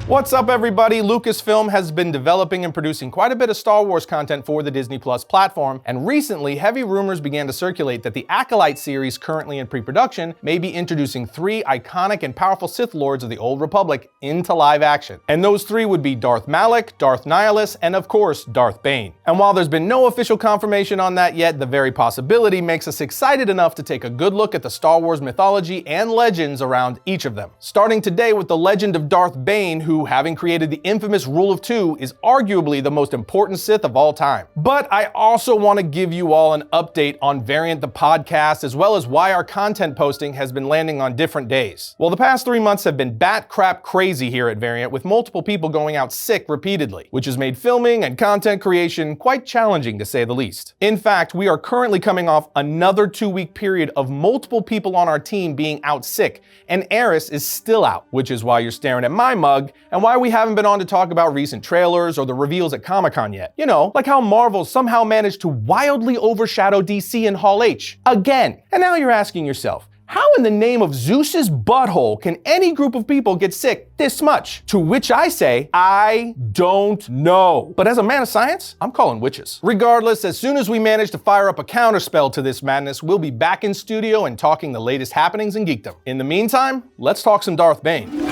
What's up, everybody? Lucasfilm has been developing and producing quite a bit of Star Wars content for the Disney Plus platform, and recently heavy rumors began to circulate that the Acolyte series currently in pre-production may be introducing 3 iconic and powerful Sith Lords of the Old Republic into live action. And those 3 would be Darth Malak, Darth Nihilus, and of course, Darth Bane. And while there's been no official confirmation on that yet, the very possibility makes us excited enough to take a good look at the Star Wars mythology and legends around each of them. Starting today with the legend of Darth Bane, who, having created the infamous Rule of Two, is arguably the most important Sith of all time. But I also want to give you all an update on Variant the podcast, as well as why our content posting has been landing on different days. Well, the past 3 months have been bat crap crazy here at Variant, with multiple people going out sick repeatedly, which has made filming and content creation quite challenging to say the least. In fact, we are currently coming off another 2-week period of multiple people on our team being out sick, and Arris is still out, which is why you're staring at my mug, and why we haven't been on to talk about recent trailers or the reveals at Comic-Con yet. You know, like how Marvel somehow managed to wildly overshadow DC in Hall H again. And now you're asking yourself, how in the name of Zeus's butthole can any group of people get sick this much? To which I say, I don't know. But as a man of science, I'm calling witches. Regardless, as soon as we manage to fire up a counterspell to this madness, we'll be back in studio and talking the latest happenings in geekdom. In the meantime, let's talk some Darth Bane.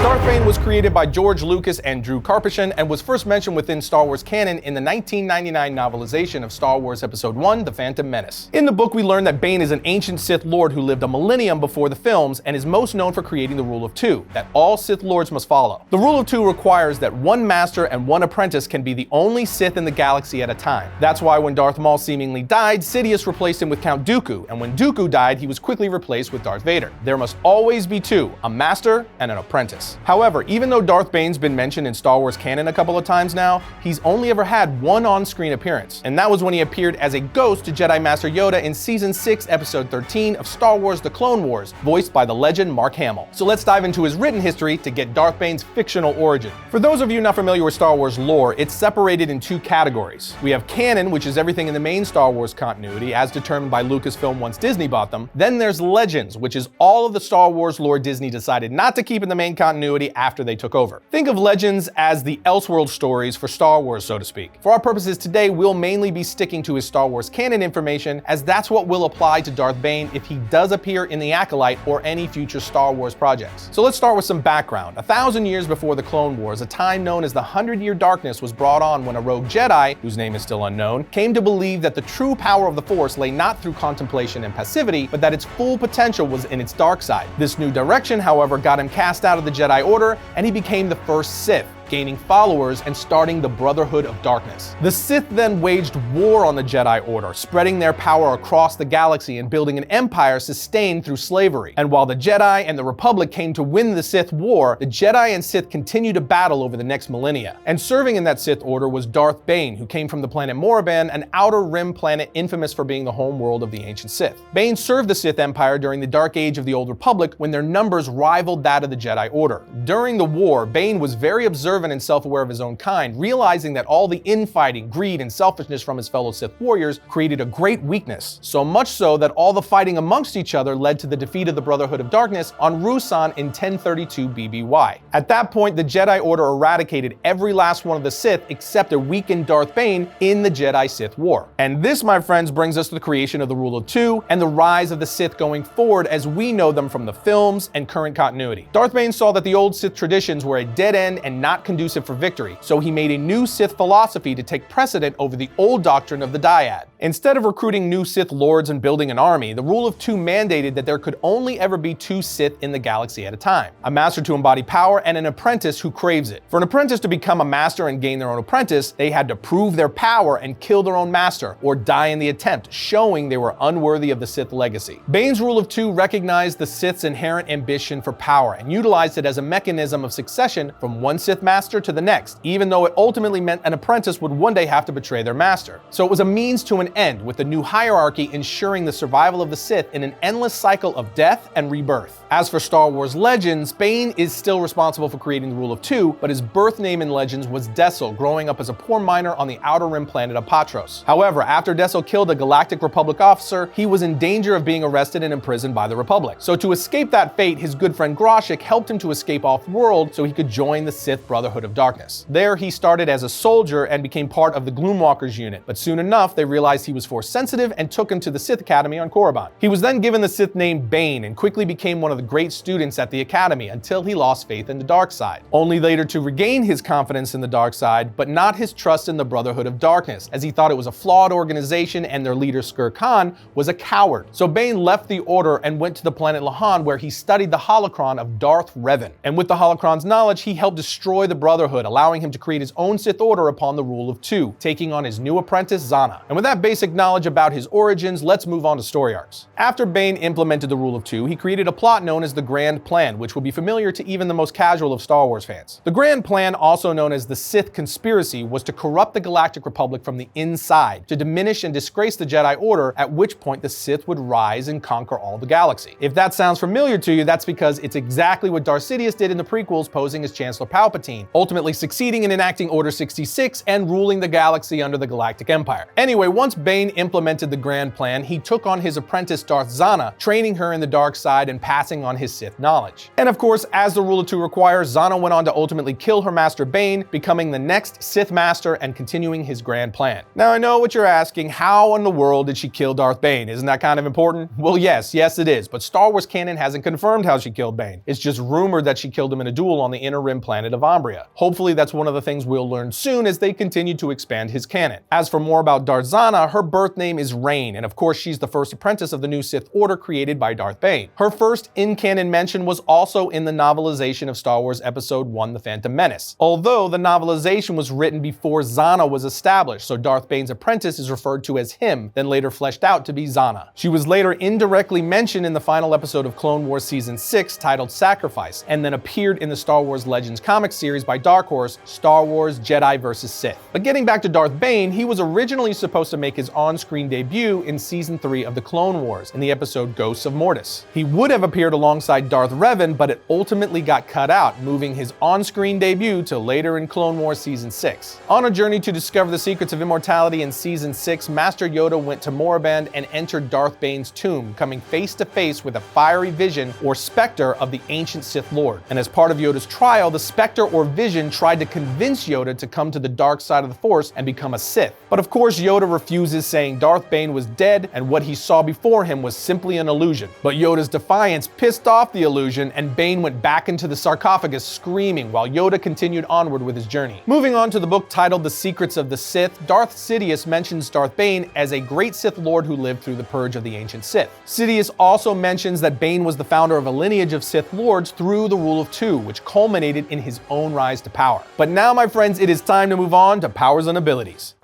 Darth Bane was created by George Lucas and Drew Karpyshyn and was first mentioned within Star Wars canon in the 1999 novelization of Star Wars Episode 1, The Phantom Menace. In the book, we learn that Bane is an ancient Sith Lord who lived a millennium before the films and is most known for creating the Rule of Two, that all Sith Lords must follow. The Rule of Two requires that one master and one apprentice can be the only Sith in the galaxy at a time. That's why when Darth Maul seemingly died, Sidious replaced him with Count Dooku, and when Dooku died, he was quickly replaced with Darth Vader. There must always be 2, a master and an apprentice. However, even though Darth Bane's been mentioned in Star Wars canon a couple of times now, he's only ever had one on-screen appearance, and that was when he appeared as a ghost to Jedi Master Yoda in Season 6, Episode 13 of Star Wars The Clone Wars, voiced by the legend Mark Hamill. So let's dive into his written history to get Darth Bane's fictional origin. For those of you not familiar with Star Wars lore, it's separated in 2 categories. We have canon, which is everything in the main Star Wars continuity, as determined by Lucasfilm once Disney bought them. Then there's legends, which is all of the Star Wars lore Disney decided not to keep in the main continuity after they took over. Think of legends as the Elseworld stories for Star Wars, so to speak. For our purposes today, we'll mainly be sticking to his Star Wars canon information, as that's what will apply to Darth Bane if he does appear in the Acolyte or any future Star Wars projects. So let's start with some background. 1,000 years before the Clone Wars, a time known as the 100-Year Darkness was brought on when a rogue Jedi, whose name is still unknown, came to believe that the true power of the Force lay not through contemplation and passivity, but that its full potential was in its dark side. This new direction, however, got him cast out of the Jedi Order, and he became the first Sith, gaining followers and starting the Brotherhood of Darkness. The Sith then waged war on the Jedi Order, spreading their power across the galaxy and building an empire sustained through slavery. And while the Jedi and the Republic came to win the Sith War, the Jedi and Sith continued to battle over the next millennia. And serving in that Sith Order was Darth Bane, who came from the planet Moraban, an outer rim planet infamous for being the home world of the ancient Sith. Bane served the Sith Empire during the Dark Age of the Old Republic, when their numbers rivaled that of the Jedi Order. During the war, Bane was very observant and self-aware of his own kind, realizing that all the infighting, greed, and selfishness from his fellow Sith warriors created a great weakness. So much so that all the fighting amongst each other led to the defeat of the Brotherhood of Darkness on Ruusan in 1032 BBY. At that point, the Jedi Order eradicated every last one of the Sith except a weakened Darth Bane in the Jedi-Sith War. And this, my friends, brings us to the creation of the Rule of Two and the rise of the Sith going forward as we know them from the films and current continuity. Darth Bane saw that the old Sith traditions were a dead end and not conducive for victory, so he made a new Sith philosophy to take precedent over the old doctrine of the dyad. Instead of recruiting new Sith Lords and building an army, the Rule of Two mandated that there could only ever be 2 Sith in the galaxy at a time, a master to embody power and an apprentice who craves it. For an apprentice to become a master and gain their own apprentice, they had to prove their power and kill their own master, or die in the attempt, showing they were unworthy of the Sith legacy. Bane's Rule of Two recognized the Sith's inherent ambition for power and utilized it as a mechanism of succession from one Sith master master to the next, even though it ultimately meant an apprentice would one day have to betray their master. So it was a means to an end, with the new hierarchy ensuring the survival of the Sith in an endless cycle of death and rebirth. As for Star Wars Legends, Bane is still responsible for creating the Rule of Two, but his birth name in Legends was Dessel, growing up as a poor miner on the Outer Rim planet of Patros. However, after Dessel killed a Galactic Republic officer, he was in danger of being arrested and imprisoned by the Republic. So to escape that fate, his good friend Groshik helped him to escape off-world so he could join the Sith Brotherhood of Darkness. There, he started as a soldier and became part of the Gloomwalkers unit, but soon enough, they realized he was Force-sensitive and took him to the Sith Academy on Korriban. He was then given the Sith name Bane and quickly became one of the great students at the Academy until he lost faith in the dark side, only later to regain his confidence in the dark side, but not his trust in the Brotherhood of Darkness, as he thought it was a flawed organization and their leader Skir Khan was a coward. So Bane left the Order and went to the planet Lahan, where he studied the holocron of Darth Revan. And with the holocron's knowledge, he helped destroy the Brotherhood, allowing him to create his own Sith Order upon the Rule of Two, taking on his new apprentice Zana. And with that basic knowledge about his origins, let's move on to story arcs. After Bane implemented the Rule of Two, he created a plot known as the Grand Plan, which will be familiar to even the most casual of Star Wars fans. The Grand Plan, also known as the Sith Conspiracy, was to corrupt the Galactic Republic from the inside, to diminish and disgrace the Jedi Order, at which point the Sith would rise and conquer all the galaxy. If that sounds familiar to you, that's because it's exactly what Darth Sidious did in the prequels, posing as Chancellor Palpatine, ultimately succeeding in enacting Order 66 and ruling the galaxy under the Galactic Empire. Anyway, once Bane implemented the Grand Plan, he took on his apprentice Darth Zana, training her in the dark side and passing on his Sith knowledge. And of course, as the Rule of Two requires, Zana went on to ultimately kill her master Bane, becoming the next Sith Master and continuing his Grand Plan. Now I know what you're asking, how in the world did she kill Darth Bane? Isn't that kind of important? Well, yes it is, but Star Wars canon hasn't confirmed how she killed Bane. It's just rumored that she killed him in a duel on the Inner Rim planet of Umbria. Hopefully that's one of the things we'll learn soon as they continue to expand his canon. As for more about Darth Zana, her birth name is Rain, and of course she's the first apprentice of the new Sith Order created by Darth Bane. Her first in-canon mention was also in the novelization of Star Wars Episode 1, The Phantom Menace. Although the novelization was written before Zana was established, so Darth Bane's apprentice is referred to as him, then later fleshed out to be Zana. She was later indirectly mentioned in the final episode of Clone Wars Season 6 titled Sacrifice, and then appeared in the Star Wars Legends comic series by Dark Horse, Star Wars Jedi vs. Sith. But getting back to Darth Bane, he was originally supposed to make his on-screen debut in Season 3 of the Clone Wars in the episode Ghosts of Mortis. He would have appeared alongside Darth Revan, but it ultimately got cut out, moving his on-screen debut to later in Clone Wars Season 6. On a journey to discover the secrets of immortality in Season 6, Master Yoda went to Moraband and entered Darth Bane's tomb, coming face to face with a fiery vision or specter of the ancient Sith Lord. And as part of Yoda's trial, the specter or vision tried to convince Yoda to come to the dark side of the Force and become a Sith. But of course Yoda refuses, saying Darth Bane was dead and what he saw before him was simply an illusion. But Yoda's defiance pissed off the illusion, and Bane went back into the sarcophagus screaming while Yoda continued onward with his journey. Moving on to the book titled The Secrets of the Sith, Darth Sidious mentions Darth Bane as a great Sith Lord who lived through the purge of the ancient Sith. Sidious also mentions that Bane was the founder of a lineage of Sith Lords through the Rule of Two, which culminated in his own rise to power. But now, my friends, it is time to move on to powers and abilities.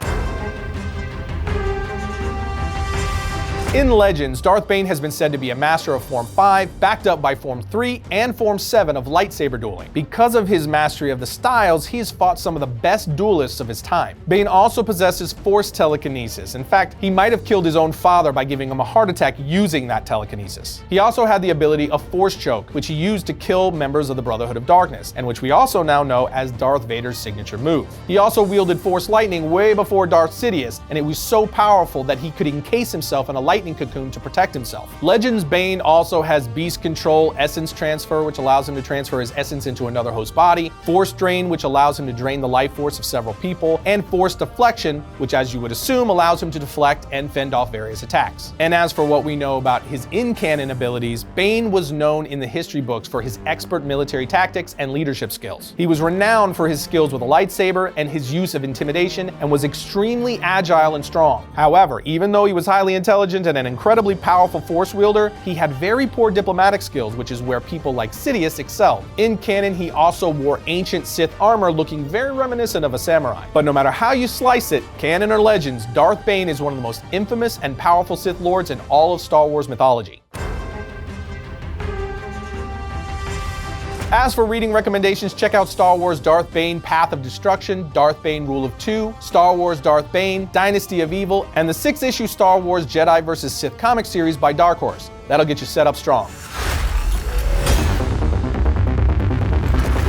In Legends, Darth Bane has been said to be a master of Form 5, backed up by Form 3 and Form 7 of lightsaber dueling. Because of his mastery of the styles, he has fought some of the best duelists of his time. Bane also possesses Force telekinesis. In fact, he might have killed his own father by giving him a heart attack using that telekinesis. He also had the ability of Force Choke, which he used to kill members of the Brotherhood of Darkness, and which we also now know as Darth Vader's signature move. He also wielded Force Lightning way before Darth Sidious, and it was so powerful that he could encase himself in a lightning cocoon to protect himself. Legends Bane also has Beast Control, Essence Transfer, which allows him to transfer his essence into another host body, Force Drain, which allows him to drain the life force of several people, and Force Deflection, which, as you would assume, allows him to deflect and fend off various attacks. And as for what we know about his in-canon abilities, Bane was known in the history books for his expert military tactics and leadership skills. He was renowned for his skills with a lightsaber and his use of intimidation, and was extremely agile and strong. However, even though he was highly intelligent and an incredibly powerful Force wielder, he had very poor diplomatic skills, which is where people like Sidious excelled. In canon, he also wore ancient Sith armor looking very reminiscent of a samurai. But no matter how you slice it, canon or Legends, Darth Bane is one of the most infamous and powerful Sith Lords in all of Star Wars mythology. As for reading recommendations, check out Star Wars Darth Bane Path of Destruction, Darth Bane Rule of Two, Star Wars Darth Bane, Dynasty of Evil, and the 6-issue Star Wars Jedi vs. Sith comic series by Dark Horse. That'll get you set up strong.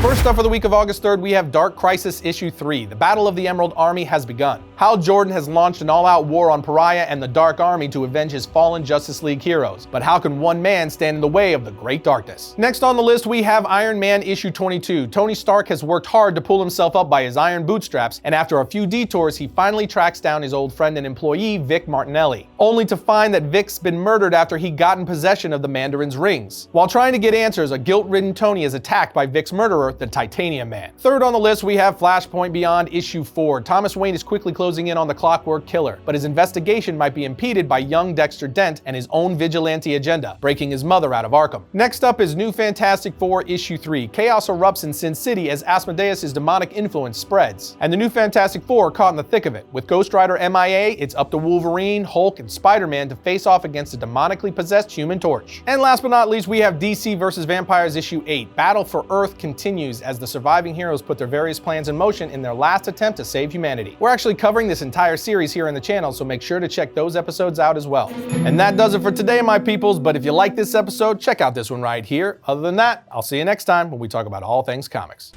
First up for the week of August 3rd, we have Dark Crisis Issue 3. The Battle of the Emerald Army has begun. Hal Jordan has launched an all-out war on Pariah and the Dark Army to avenge his fallen Justice League heroes. But how can one man stand in the way of the Great Darkness? Next on the list, we have Iron Man Issue 22. Tony Stark has worked hard to pull himself up by his iron bootstraps, and after a few detours, he finally tracks down his old friend and employee, Vic Martinelli, only to find that Vic's been murdered after he got in possession of the Mandarin's rings. While trying to get answers, a guilt-ridden Tony is attacked by Vic's murderer, the Titanium Man. Third on the list, we have Flashpoint Beyond Issue 4. Thomas Wayne is quickly closing in on the Clockwork Killer, but his investigation might be impeded by young Dexter Dent and his own vigilante agenda, breaking his mother out of Arkham. Next up is New Fantastic Four Issue 3. Chaos erupts in Sin City as Asmodeus' demonic influence spreads, and the New Fantastic Four are caught in the thick of it. With Ghost Rider MIA, it's up to Wolverine, Hulk, and Spider-Man to face off against a demonically possessed Human Torch. And last but not least, we have DC vs. Vampires Issue 8. Battle for Earth continues as the surviving heroes put their various plans in motion in their last attempt to save humanity. We're actually covering this entire series here in the channel, so make sure to check those episodes out as well. And that does it for today, my peoples, but if you like this episode, check out this one right here. Other than that, I'll see you next time when we talk about all things comics.